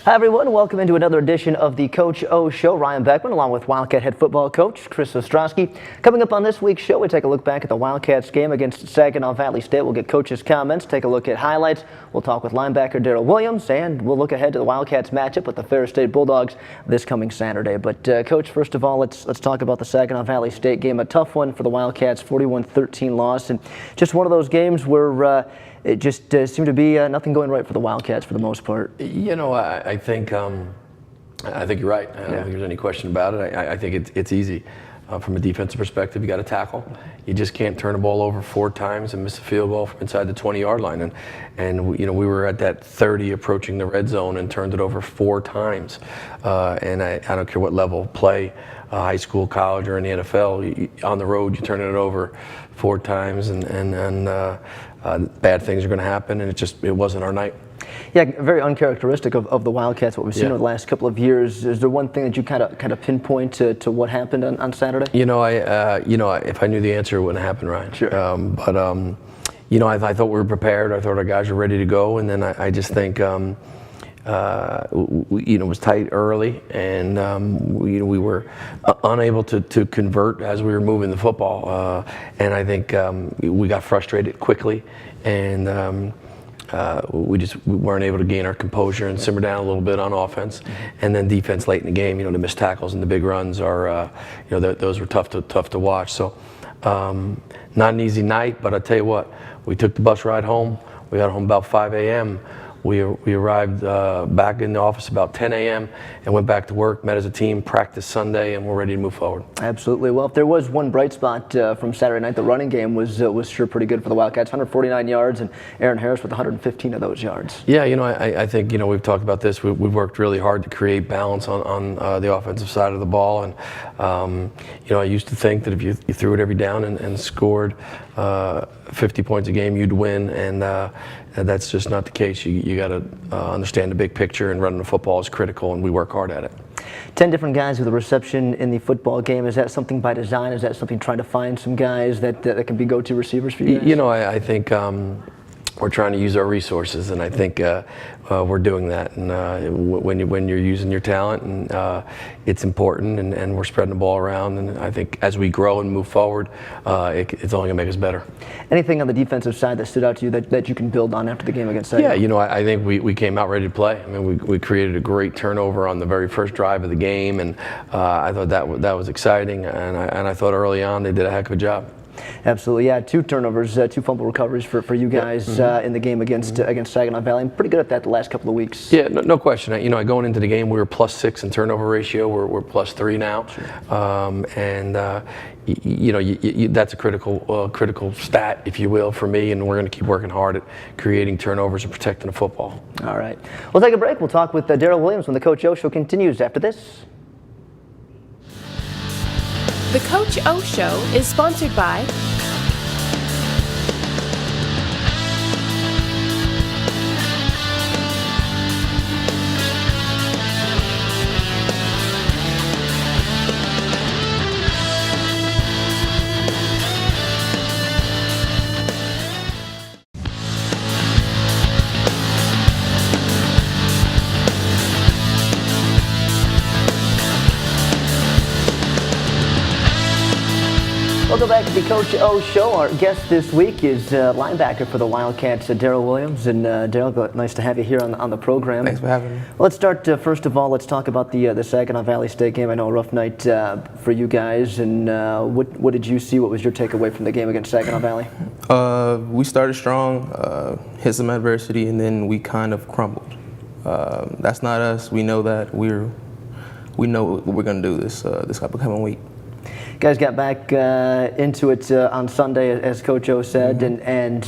Hi everyone, welcome into another edition of the Coach O Show. Ryan Beckman along with Wildcat head football coach Chris Ostrowsky. Coming up on this week's show, we take a look back at the Wildcats game against Saginaw Valley State. We'll get coaches' comments, take a look at highlights. We'll talk with linebacker Daryl Williams, and we'll look ahead to the Wildcats matchup with the Ferris State Bulldogs this coming Saturday. But Coach, first of all, let's talk about the Saginaw Valley State game. A tough one for the Wildcats, 41-13 loss, and just one of those games where it just seemed to be nothing going right for the Wildcats for the most part. You know, I think you're right. I don't think there's any question about it. I think it's easy. From a defensive perspective, you got to tackle. You just can't turn the ball over 4 times and miss a field goal from inside the 20-yard line. And you know, we were at that 30 approaching the red zone and turned it over 4 times. And I don't care what level of play, high school, college, or in the NFL, on the road you turn it over 4 times and bad things are going to happen, and it wasn't our night. Yeah, very uncharacteristic of the Wildcats, what we've seen over the last couple of years. Is there one thing that you kind of pinpoint to what happened on Saturday? You know, if I knew the answer, it wouldn't happen, Ryan. Sure. You know, I thought we were prepared. I thought our guys were ready to go, and then I just think, you know, it was tight early, and we were unable to convert as we were moving the football, and I think we got frustrated quickly, and we weren't able to gain our composure and simmer down a little bit on offense, and then defense late in the game. You know, the missed tackles and the big runs are, you know, those were tough to watch. So not an easy night, but I tell you what, we took the bus ride home. We got home about 5 a.m. We arrived back in the office about 10 a.m. and went back to work, met as a team, practiced Sunday, and we're ready to move forward. Absolutely. Well, if there was one bright spot from Saturday night, the running game was sure pretty good for the Wildcats. 149 yards, and Aaron Harris with 115 of those yards. Yeah, you know, I think, you know, we've talked about this. We've worked really hard to create balance on the offensive side of the ball, and you know, I used to think that if you threw it every down and scored 50 points a game, you'd win, and that's just not the case. You got to understand the big picture, and running the football is critical, and we work hard at it. 10 different guys with a reception in the football game. Is that something by design? Is that something trying to find some guys that can be go-to receivers for you guys? You know, I think we're trying to use our resources, and I think we're doing that. And when you're using your talent, and it's important, and we're spreading the ball around. And I think as we grow and move forward, it's only going to make us better. Anything on the defensive side that stood out to you that you can build on after the game against Saginaw? Yeah, you know, I think we came out ready to play. I mean, we created a great turnover on the very first drive of the game, and I thought that was exciting. And I thought early on they did a heck of a job. Absolutely, yeah. 2 turnovers, 2 fumble recoveries for you guys in the game against Saginaw Valley. I'm pretty good at that the last couple of weeks. Yeah, no question. You know, going into the game, we were +6 in turnover ratio. We're +3 now, sure. You know, that's a critical stat, if you will, for me. And we're going to keep working hard at creating turnovers and protecting the football. All right, we'll take a break. We'll talk with Daryl Williams when the Coach O Show continues after this. The Coach O Show is sponsored by Welcome back to the Coach O Show. Our guest this week is linebacker for the Wildcats, Daryl Williams. And Daryl, nice to have you here on the program. Thanks for having me. Let's start, first of all, let's talk about the Saginaw Valley State game. I know a rough night for you guys. And what did you see? What was your takeaway from the game against Saginaw Valley? We started strong, hit some adversity, and then we kind of crumbled. That's not us. We know that. We know what we're going to do this upcoming week. Guys got back into it on Sunday, as Coach O said, and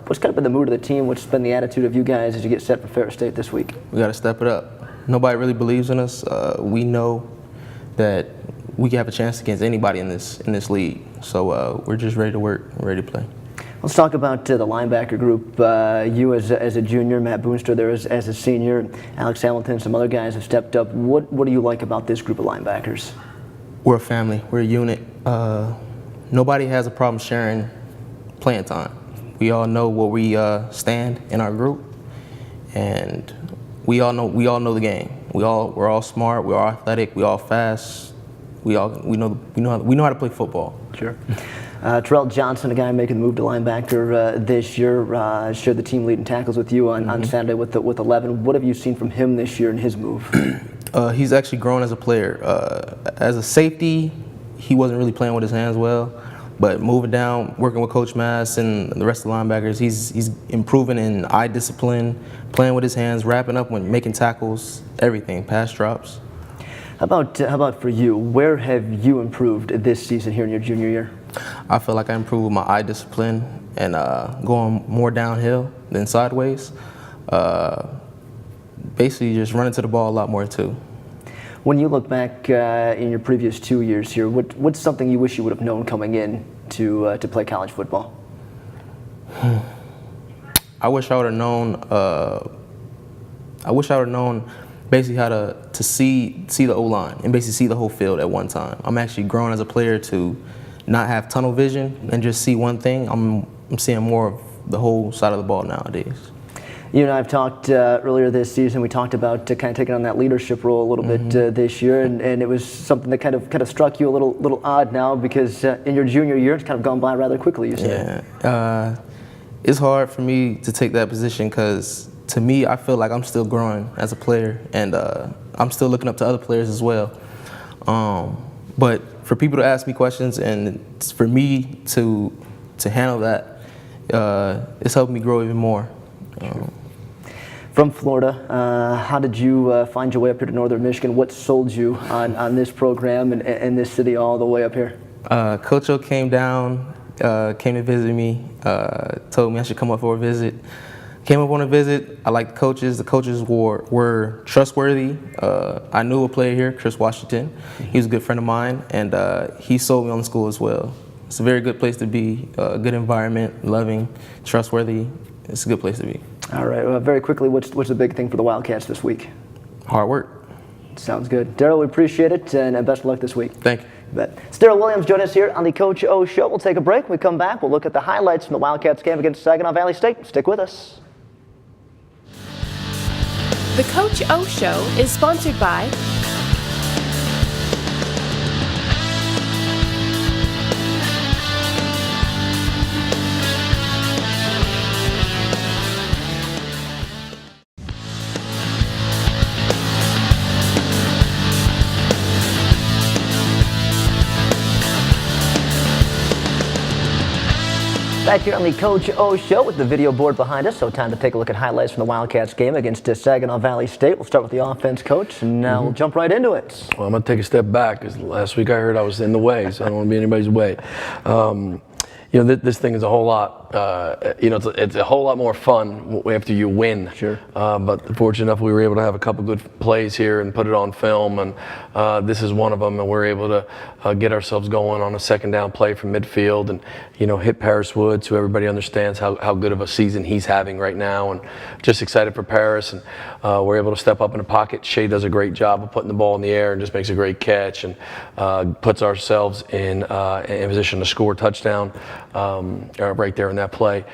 what's kind of been the mood of the team? What's been the attitude of you guys as you get set for Ferris State this week? We got to step it up. Nobody really believes in us. We know that we can have a chance against anybody in this league. So we're just ready to work, ready to play. Let's talk about the linebacker group. You as a junior, Matt Boonster there as a senior, Alex Hamilton, some other guys have stepped up. What do you like about this group of linebackers? We're a family. We're a unit. Nobody has a problem sharing playing time. We all know where we stand in our group, and we all know the game. We're all smart. We're all athletic. We all fast. We know how to play football. Sure. Terrell Johnson, a guy making the move to linebacker this year, shared the team lead in tackles with you on Saturday with 11. What have you seen from him this year in his move? He's actually grown as a player. As a safety, he wasn't really playing with his hands well, but moving down, working with Coach Mass and the rest of the linebackers, he's improving in eye discipline, playing with his hands, wrapping up when making tackles, everything, pass drops. How about for you? Where have you improved this season here in your junior year? I feel like I improved with my eye discipline and going more downhill than sideways. Basically, just running to the ball a lot more too. When you look back in your previous 2 years here, what's something you wish you would have known coming in to play college football? I wish I would have known. Basically how to see the O-line and basically see the whole field at one time. I'm actually grown as a player to not have tunnel vision and just see one thing. I'm seeing more of the whole side of the ball nowadays. You and I have talked earlier this season. We talked about kind of taking on that leadership role a little bit this year, and it was something that kind of struck you a little odd now because in your junior year it's kind of gone by rather quickly. You said. Yeah, it's hard for me to take that position because to me I feel like I'm still growing as a player, and I'm still looking up to other players as well. But for people to ask me questions and for me to handle that, it's helped me grow even more. From Florida, how did you find your way up here to Northern Michigan? What sold you on this program and this city all the way up here? Coach O came down, came to visit me, told me I should come up for a visit. Came up on a visit. I liked the coaches. The coaches were trustworthy. I knew a player here, Chris Washington. He was a good friend of mine, and he sold me on the school as well. It's a very good place to be, a good environment, loving, trustworthy. It's a good place to be. All right. Well, very quickly, what's the big thing for the Wildcats this week? Hard work. Sounds good. Daryl, we appreciate it, and best of luck this week. Thank you. You bet. Daryl Williams joined us here on the Coach O Show. We'll take a break. When we come back, we'll look at the highlights from the Wildcats game against Saginaw Valley State. Stick with us. The Coach O Show is sponsored by Back here on the Coach O Show with the video board behind us, so time to take a look at highlights from the Wildcats game against Saginaw Valley State. We'll start with the offense, Coach, and we'll jump right into it. Well, I'm going to take a step back because last week I heard I was in the way, so I don't want to be anybody's way. You know, this thing is a whole lot, you know, it's a whole lot more fun after you win. Sure. But fortunate enough, we were able to have a couple good plays here and put it on film, and this is one of them, and we're able to get ourselves going on a second down play from midfield and, you know, hit Paris Woods, who everybody understands how good of a season he's having right now, and just excited for Paris, and we're able to step up in the pocket. Shea does a great job of putting the ball in the air and just makes a great catch and puts ourselves in position to score a touchdown. Right there in that play.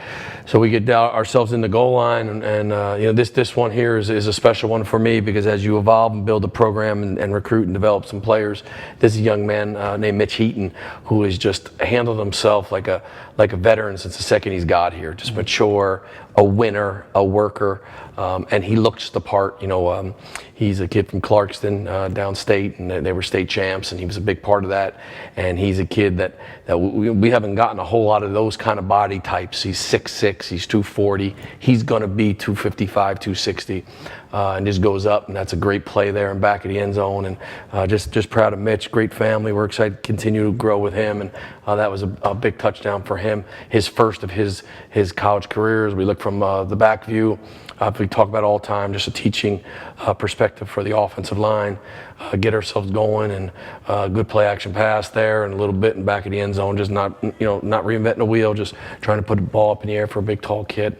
So we get ourselves in the goal line, and you know, this one here is a special one for me because as you evolve and build a program and recruit and develop some players, this is a young man named Mitch Heaton who has just handled himself like a veteran since the second he's got here. Just mature, a winner, a worker, and he looks the part. You know, he's a kid from Clarkston, downstate, and they were state champs, and he was a big part of that. And he's a kid that we haven't gotten a whole lot of those kind of body types. He's 6'6", he's 240. He's going to be 255, 260, and just goes up, and that's a great play there and back of the end zone. And just proud of Mitch. Great family. We're excited to continue to grow with him, and that was a big touchdown for him. His first of his college career. As we look from the back view, we talk about all the time, just a teaching perspective for the offensive line. Get ourselves going, and good play action pass there, and a little bit in back of the end zone. Just not reinventing the wheel, just trying to put the ball up in the air for a big tall kid.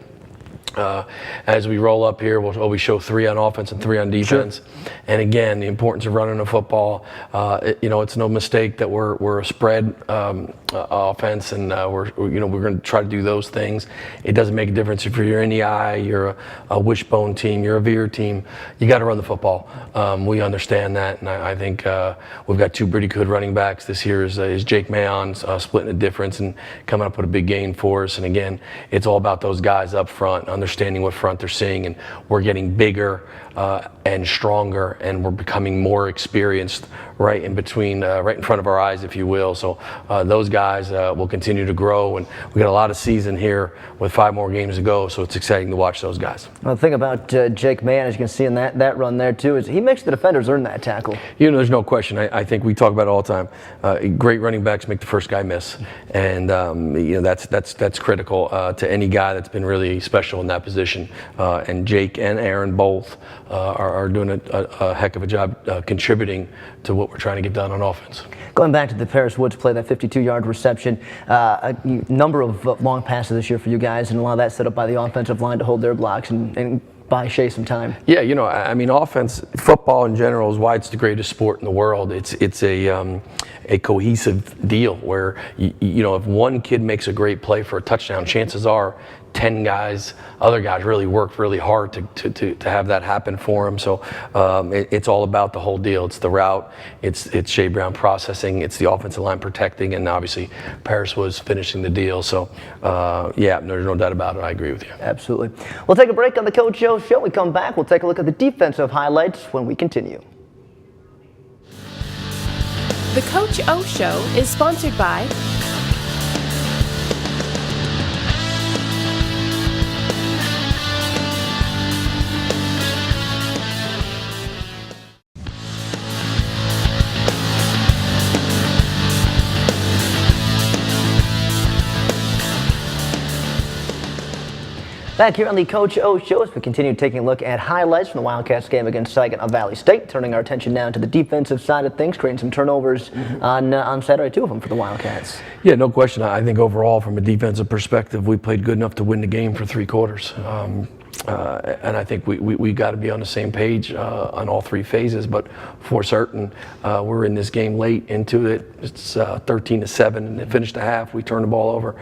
As we roll up here, we'll always show 3 on offense and 3 on defense. Sure. And again, the importance of running the football. It's no mistake that we're a spread offense, and we're going to try to do those things. It doesn't make a difference if you're in the eye, you're a wishbone team, you're a veer team. You got to run the football. We understand that, and I think we've got 2 pretty good running backs. This year is Jake Mayon splitting the difference and coming up with a big gain for us. And again, it's all about those guys up front, understanding what front they're seeing, and we're getting bigger and stronger, and we're becoming more experienced right in between, right in front of our eyes, if you will. So those guys will continue to grow, and we got a lot of season here with 5 more games to go, so it's exciting to watch those guys. Well, the thing about Jake Mann, as you can see in that run there too, is he makes the defenders earn that tackle. There's no question. I think we talk about it all the time. Great running backs make the first guy miss, and that's critical to any guy that's been really special in that position. And Jake and Aaron both are doing a heck of a job contributing to what we're trying to get done on offense. Going back to the Paris Woods play, that 52-yard reception, a number of long passes this year for you guys, and a lot of that set up by the offensive line to hold their blocks and buy Shea some time. Yeah, offense, football in general is why it's the greatest sport in the world. It's a cohesive deal where, if one kid makes a great play for a touchdown, chances are 10 other guys really worked really hard to have that happen for him. So it's all about the whole deal. It's the route, it's Shea Brown processing, it's the offensive line protecting, and obviously Paris was finishing the deal. So there's no doubt about it. I agree with you. Absolutely. We'll take a break on the Coach O Show. We come back, we'll take a look at the defensive highlights when we continue. The Coach O Show is sponsored by Back here on the Coach O Show, as we continue taking a look at highlights from the Wildcats game against Saginaw Valley State, turning our attention now to the defensive side of things, creating some turnovers on Saturday, 2 of them for the Wildcats. Yeah, no question. I think overall, from a defensive perspective, we played good enough to win the game for 3 quarters. And I think we got to be on the same page on all 3 phases. But for certain, we're in this game late into it. It's 13-7, and it finished the half. We turn the ball over.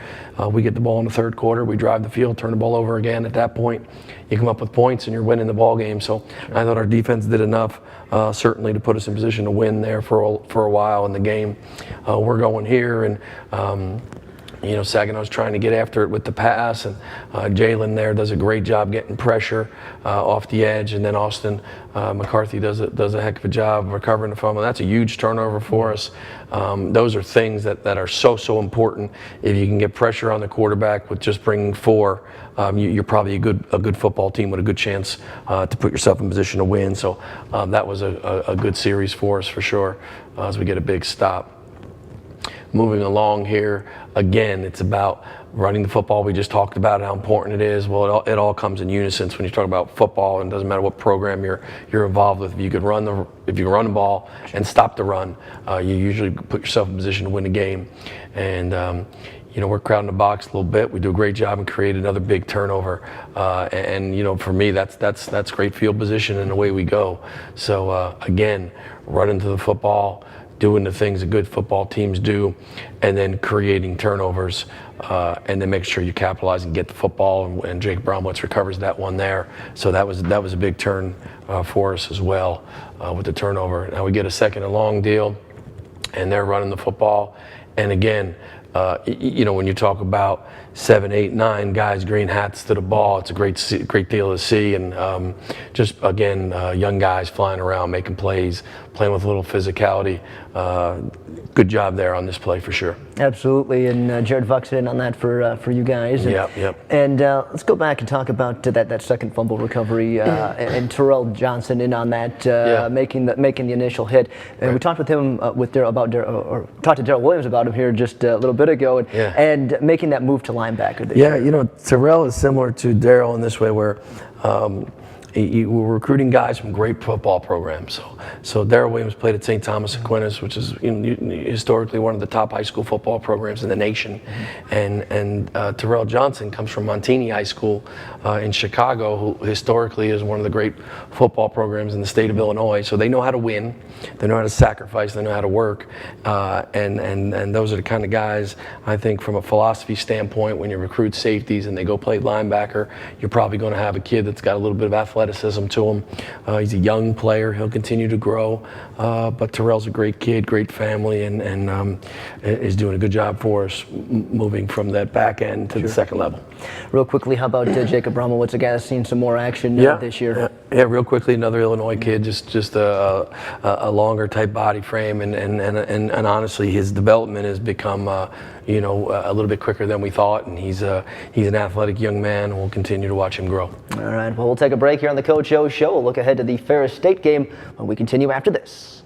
We get the ball in the 3rd quarter. We drive the field, turn the ball over again. At that point, you come up with points, and you're winning the ball game. So I thought our defense did enough, certainly, to put us in position to win there for a while in the game. We're going here, and Saginaw's trying to get after it with the pass, and Jalen there does a great job getting pressure off the edge, and then Austin McCarthy does a heck of a job recovering the fumble. That's a huge turnover for us. Those are things that are so important. If you can get pressure on the quarterback with just bringing 4, you're probably a good football team with a good chance to put yourself in position to win. So that was a good series for us for sure as we get a big stop. Moving along here, again, it's about running the football. We just talked about how important it is. Well, it all comes in unison when you talk about football, and it doesn't matter what program you're involved with. If you can run the ball and stop the run, you usually put yourself in position to win the game. And we're crowding the box a little bit. We do a great job and create another big turnover. For me, that's great field position and the way we go. So again, running to the football, doing the things that good football teams do, and then creating turnovers, and then make sure you capitalize and get the football. And Jake Bromwitz recovers that one there. So that was a big turn for us as well with the turnover. Now we get a 2nd and long deal, and they're running the football. And again, when you talk about 7, 8, 9 guys, green hats to the ball, it's a great deal to see. And just again, young guys flying around, making plays, playing with a little physicality. Good job there on this play for sure. Absolutely, and Jared Vuxed in on that for you guys. And, yep. And let's go back and talk about that 2nd fumble recovery and Terrell Johnson in on that, making the initial hit. And right. we talked with him talked to Darrell Williams about him here just a little bit ago, and making that move to linebacker. Terrell is similar to Darrell in this way, where we're recruiting guys from great football programs. So Darrell Williams played at St. Thomas Aquinas, which is historically one of the top high school football programs in the nation. And Terrell Johnson comes from Montini High School in Chicago, who historically is one of the great football programs in the state of Illinois. So they know how to win, they know how to sacrifice, they know how to work, and those are the kind of guys, I think, from a philosophy standpoint, when you recruit safeties and they go play linebacker, you're probably going to have a kid that's got a little bit of athleticism to him. He's a young player, he'll continue to grow, but Terrell's a great kid, great family, and is doing a good job for us moving from that back end to the second level. Real quickly, how about Jacob Bromowitz, a guy that's seen some more action this year? Yeah, real quickly, another Illinois kid, just a longer type body frame, and honestly, his development has become a little bit quicker than we thought, and he's an athletic young man, and we'll continue to watch him grow. All right, well, we'll take a break here on the Coach O Show. We'll look ahead to the Ferris State game when we continue after this.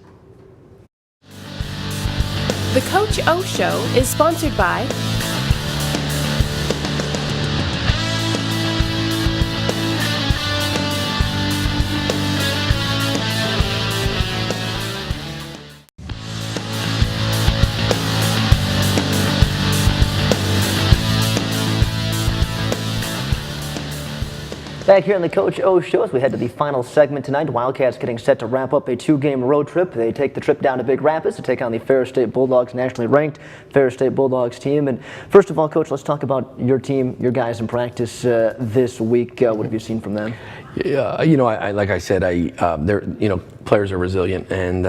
The Coach O Show is sponsored by Back here on the Coach O Show as we head to the final segment tonight. Wildcats getting set to wrap up a 2-game road trip. They take the trip down to Big Rapids to take on the Ferris State Bulldogs, nationally ranked Ferris State Bulldogs team. And first of all, Coach, let's talk about your team, your guys in practice this week. What have you seen from them? Yeah, like I said, they're, players are resilient, and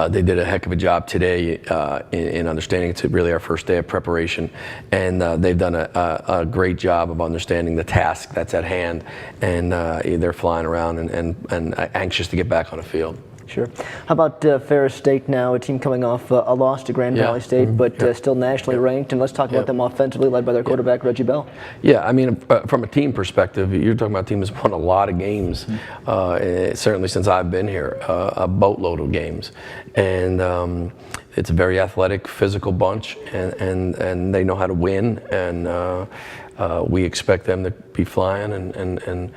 they did a heck of a job today in understanding it's really our first day of preparation, and they've done a great job of understanding the task that's at hand, and they're flying around and anxious to get back on the field. Sure. How about Ferris State now, a team coming off a loss to Grand Valley State, but still nationally ranked, and let's talk about them offensively, led by their quarterback, Reggie Bell. Yeah, I mean, from a team perspective, you're talking about a team that's won a lot of games, certainly since I've been here, a boatload of games. And it's a very athletic, physical bunch, and they know how to win, and we expect them to be flying and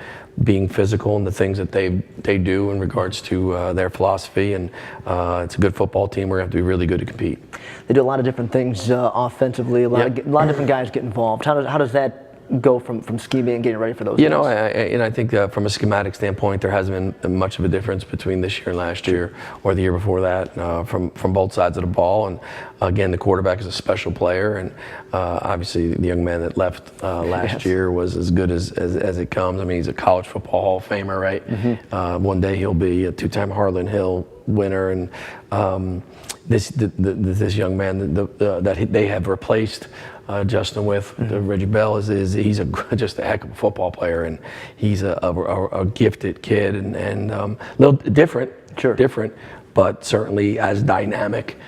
being physical in the things that they do in regards to their philosophy, and it's a good football team. We're going to have to be really good to compete. They do a lot of different things offensively, a lot of different guys get involved. How does that go from scheming and getting ready for those games? I think from a schematic standpoint, there hasn't been much of a difference between this year and last year, or the year before that, from both sides of the ball. And again, the quarterback is a special player, and obviously the young man that left last year was as good as it comes. I mean, he's a college football Hall of Famer, right? One day he'll be a 2-time Harlan Hill winner, and this young man that they have replaced Justin with, Reggie Bell, he's just a heck of a football player, and he's a gifted kid, and a little different, but certainly as dynamic.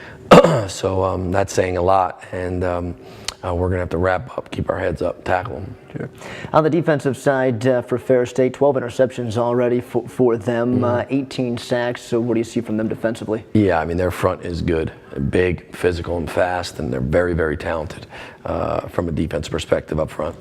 So that's saying a lot, and we're going to have to wrap up, keep our heads up, tackle them. Sure. On the defensive side for Ferris State, 12 interceptions already for them, 18 sacks. So what do you see from them defensively? Yeah, I mean, their front is good, big, physical, and fast, and they're very, very talented from a defense perspective up front.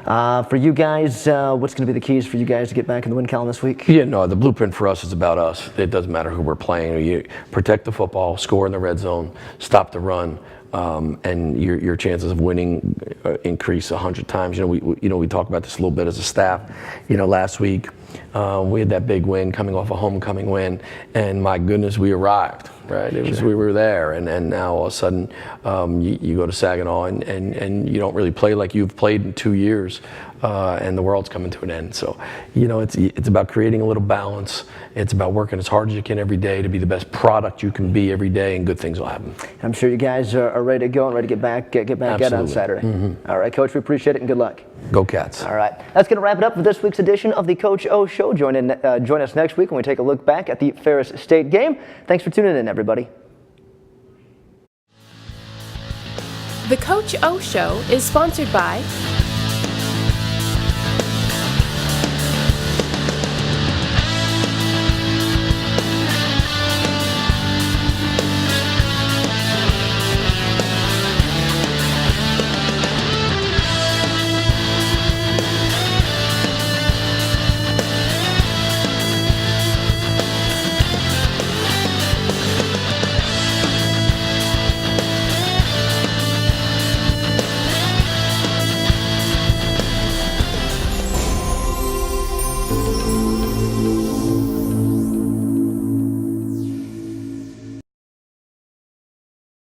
For you guys, what's going to be the keys for you guys to get back in the win column this week? Yeah, no, the blueprint for us is about us. It doesn't matter who we're playing. You protect the football, score in the red zone, stop the run, and your chances of winning increase 100 times. We talk about this a little bit as a staff. Last week we had that big win coming off a homecoming win, and my goodness, we arrived. Right, we were there, and now all of a sudden you go to Saginaw and you don't really play like you've played in 2 years, and the world's coming to an end. So, it's about creating a little balance. It's about working as hard as you can every day to be the best product you can be every day, and good things will happen. I'm sure you guys are ready to go and ready to get back at it on Saturday. All right, Coach, we appreciate it and good luck. Go Cats. All right, that's going to wrap it up for this week's edition of the Coach O Show. Join us next week when we take a look back at the Ferris State game. Thanks for tuning in, everybody. The Coach O Show is sponsored by